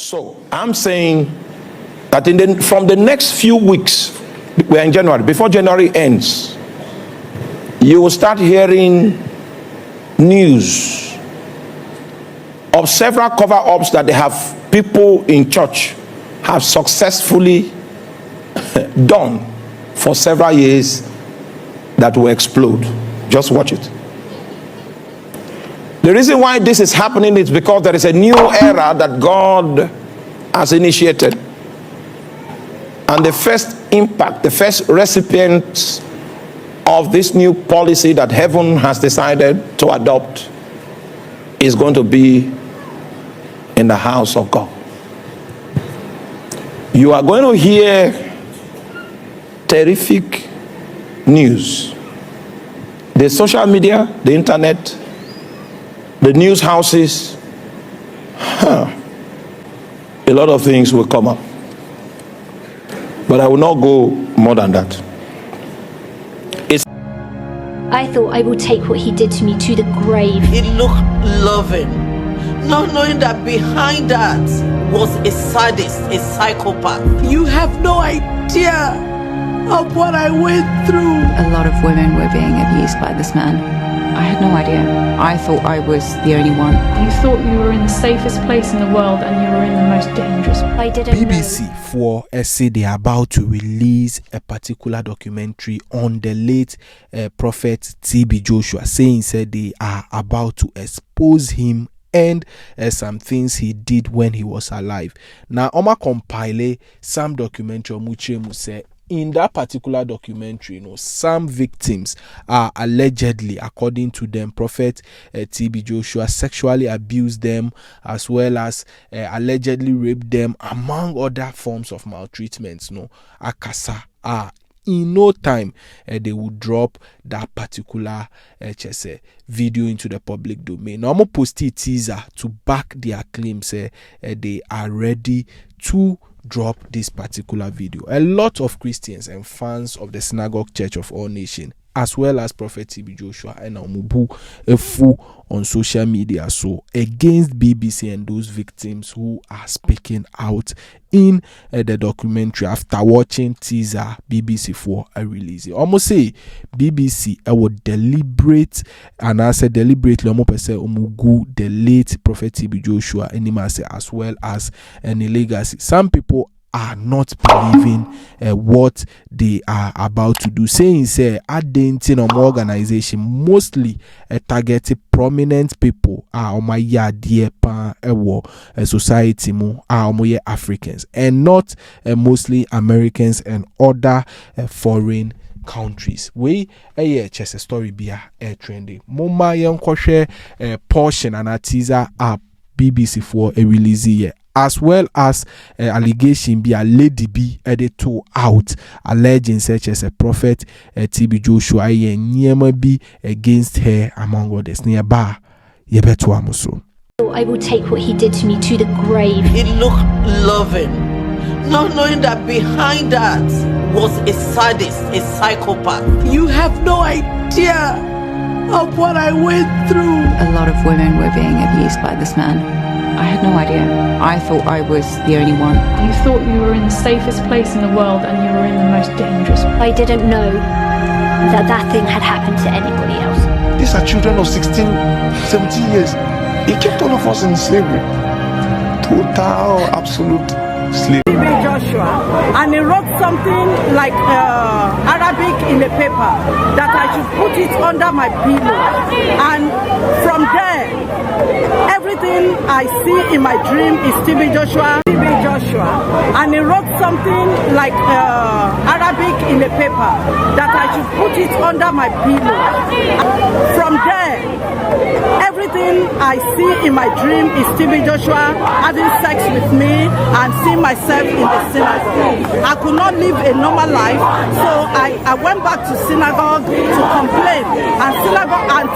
So I'm saying that from the next few weeks, we're in January, before January ends, you will start hearing news of several cover-ups that they have people in church have successfully done for several years that will explode. Just watch it. The reason why this is happening is because there is a new era that God has initiated. And the first impact, the first recipients of this new policy that heaven has decided to adopt is going to be in the house of God. You are going to hear terrific news. The social media, the internet, the news houses, a lot of things will come up. But I will not go more than that. I thought I will take what he did to me to the grave. It looked loving, not knowing that behind that was a sadist, a psychopath. You have no idea of what I went through. A lot of women were being abused by this man. I had no idea. I thought I was the only one. You thought you were in the safest place in the world and you were in the most dangerous. I didn't BBC know. for say they are about to release a particular documentary on the late prophet T.B. Joshua, saying they are about to expose him and some things he did when he was alive. Now, Oma compile some documentary muche say in that particular documentary, some victims are allegedly, according to them, Prophet T.B. Joshua sexually abused them as well as allegedly raped them, among other forms of maltreatments. Akasa in no time they will drop that particular video into the public domain. Now, I'm going to post a teaser to back their claims. They are ready to drop this particular video. A lot of Christians and fans of the Synagogue Church of All Nations, as well as Prophet T.B. Joshua and Amubu Efu on social media, so against BBC and those victims who are speaking out in the documentary after watching teaser BBC for a release. Almost say BBC would deliberate, and I said deliberately almost say umugu the late Prophet T.B. Joshua as well as any legacy. Some people are not believing what they are about to do, saying identity of organization mostly targeted prominent people on my society Africans and not mostly Americans and other foreign countries. We chess a story be a trendy moma yanko share portion and a teaser up BBC for a release here, as well as allegation be a lady be edited out alleging such as a prophet T.B. Joshua and be against her among others nearby. I will take what he did to me to the grave. It looked loving, not knowing that behind that was a sadist, a psychopath. You have no idea of what I went through. A lot of women were being abused by this man. I had no idea. I thought I was the only one. You thought you were in the safest place in the world and you were in the most dangerous. I didn't know that thing had happened to anybody else. These are children of 16, 17 years. He kept all of us in slavery. Total, absolute slavery. T.B. Joshua, and he wrote something like Arabic in a paper that I should put it under my pillow. And from there, everything I see in my dream is T.B. Joshua. T.B. Joshua, and he wrote something like Arabic in a paper that I should put it under my pillow. From there, everything I see in my dream is T.B. Joshua having sex with me and seeing myself in the synagogue. I could not live a normal life, so I went back to synagogue to complain, and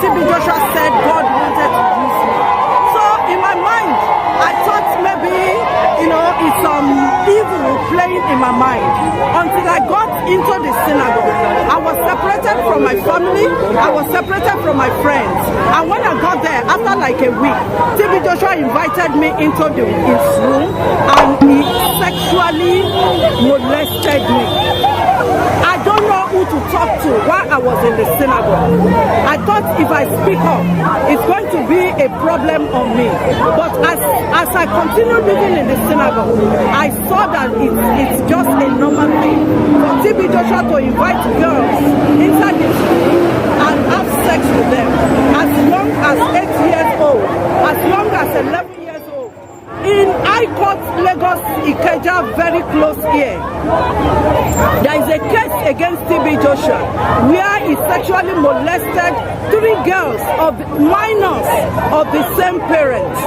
T.B. Joshua said God wanted to use me. So in my mind, I thought maybe, it's some evil playing in my mind, until I got into the synagogue. I was separated from my family, I was separated from my friends, and when I got there, after like a week, T.B. Joshua invited me into his room sexually molested me. I don't know who to talk to while I was in the synagogue. I thought if I speak up, it's going to be a problem on me. But as I continued living in the synagogue, I saw that it's just a normal thing for TB Joshua to invite girls inside the school and have sex with them as young as 8 years old, as young as 11 years old. In High Court, Lagos, Ikeja, very close here, there is a case against TB Joshua where he sexually molested 3 girls of minors of the same parents.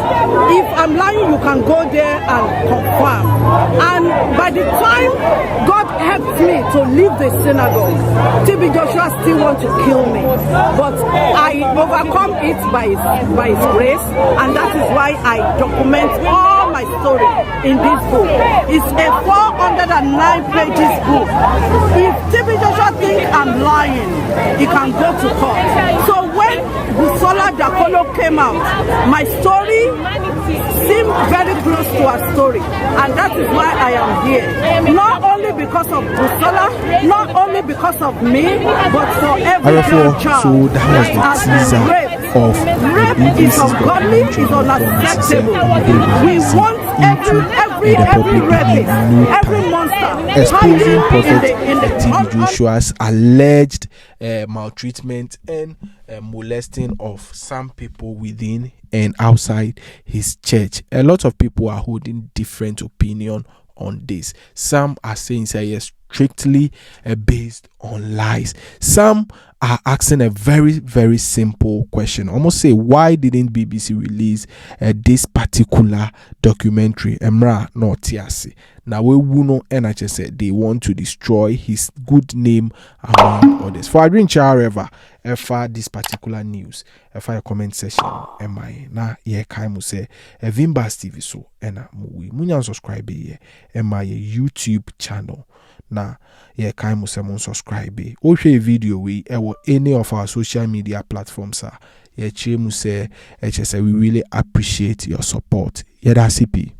If I'm lying, you can go there and confirm. And by the time God helped me to leave the synagogue, TB Joshua still wants to kill me. But I overcome it by his grace, and that is why I document all my story in this book. It's a 409 pages book. If TB Joshua thinks I'm lying, he can go to court. So when Busola Dakolo came out, my story seemed very close to her story, and that is why I am here. Not only because of Busola, not only because of me, but for every child. So that was the teaser of rape is ungodly, is unacceptable. We want every rapist, every monster exposing Prophet TB Joshua's alleged maltreatment and molesting of some people within and outside his church. A lot of people are holding different opinion on this. Some are saying yes, strictly based on lies. Some are asking a very, very simple question. Almost say, why didn't BBC release this particular documentary? Emra no tiasi. Now we will know NHS said they want to destroy his good name among others. For I drink however, this particular news, a comment section, na ye kaimu say Vimbas TV so ena we munyan subscribe ye my YouTube channel. Na ye kaimu se mun subscribe. O share video we any of our social media platforms ye chemu say we really appreciate your support. Ye da CP.